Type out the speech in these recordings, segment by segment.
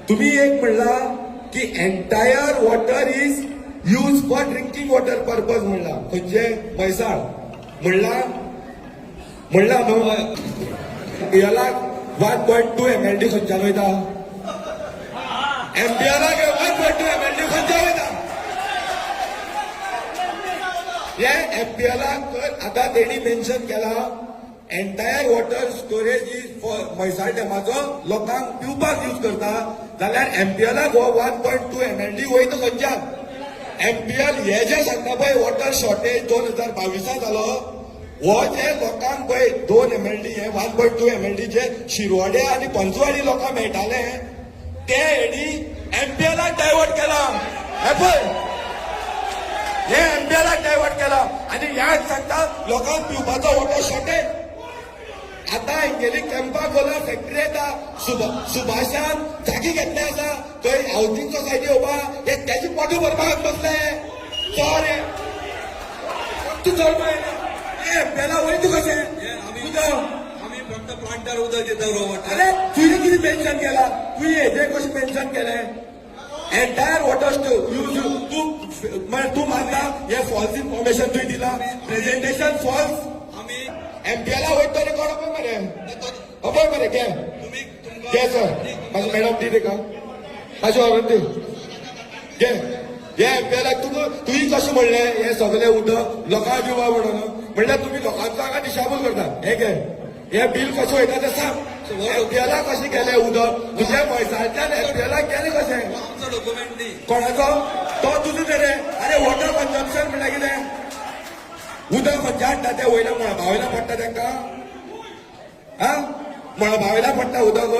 तुम्ही एक म्हणला की entire water is use for drinking water purpose म्हणला. खंयचे म्हैसाळ म्हणला न्हू. याला 1.2 MLD खंयच्यान वयता. एमपीएलाक 1.2 MLD खंयच्यान वयता. हे एमपीएलाक आता तेणी मेन्शन केला entire water storage is for Mhaisal डॅमाचो लोकांक पिवपाक यूज करता जाल्यार एमपीएलाक हो 1.2 MLD वयता खंयच्यान. एमपीएल हे जे सांगता पळय वॉटर शॉर्टेज 2022 जालो हो जे लोकांक पळय 2 MLD हे 1.2 MLD जे शिरवाडे आनी पंचवाडी लोकांक मेळटाले ते हेणी एमपीएलाक डायवर्ट केला. हे पळय हे एमपीएलाक डायवर्ट केला आनी ह्याच सांगता लोकांक पिवपाचो वॉटर शॉर्टेज. आता इंगेली कॅम्पा कोला फॅक्टरी येता सुभाषान जागी घेतले आसा थंय हावसिंग सोसायटी उबा हे त्याची पोटी भरपाक बसले. चोर तूं चोर एमपीएला वयता कशें आम्ही फक्त प्लांटार उदक देता. अरे तुवें कितें मेन्शन केला. तुवें हेजें कशें मेन्शन केलें एंटायर वॉटर यूज तूं मानता हे फॉल्स इन्फॉर्मेशन तुवें दिला. Presentation false. आम्ही एमपीएला वयता रे कोण पळय मरे पळय मरे घे घे सर म्हाजो मॅडम दी तेका म्हाजी ऑर्डर दी घे हे एमपीएलाक तुवें कशें म्हणलें हे सगळें उदक लोकांक दिवपा म्हणून म्हणल्यार तुमी लोकांचो हांगा दिशाभूल करता. हे घे हे बील कशें वयता तें सांग. एमपीएलाक कशें गेलें उदक तुज्या म्हैसाळच्यान एमपीएलाक गेलें कशें. आमचो डॉक्युमेंट दी. कोणाचो तो तुजो ते रे. अरे वॉटर कन्जम्पशन म्हणल्यार कितें उदक खंयचे हाडटा ते वयल्या मळबा वयल्या पडटा तांकां. हा मळबा वयल्या पडटा उदक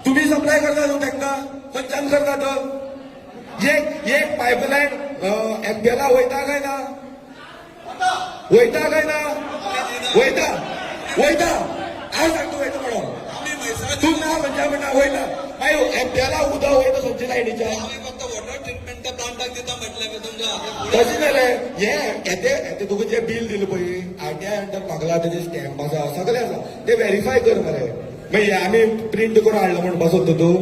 तुमी सप्लाय करता न्हू तांकां खंयच्यान करतात. एक पायपलायन एमपीएला वयता काय ना वयता काय ना वयता वयता हांव सांगता वयता म्हणून तूं ना म्हणटा वयता मागीर एमपीएला उदक वयता खंयच्या लायनीच्या. फक्त वॉटर ट्रिटमेंट प्लांटाक दिता म्हटलें तुमकां. तशें जालें हे तुका जें बील दिलें पळय RTI अंडर म्हाका तेजे स्टॅम्प आसा सगळें आसा ते व्हेरीफाय कर मरे. मागीर आमी प्रिंट करून हाडलो म्हण बसत तूं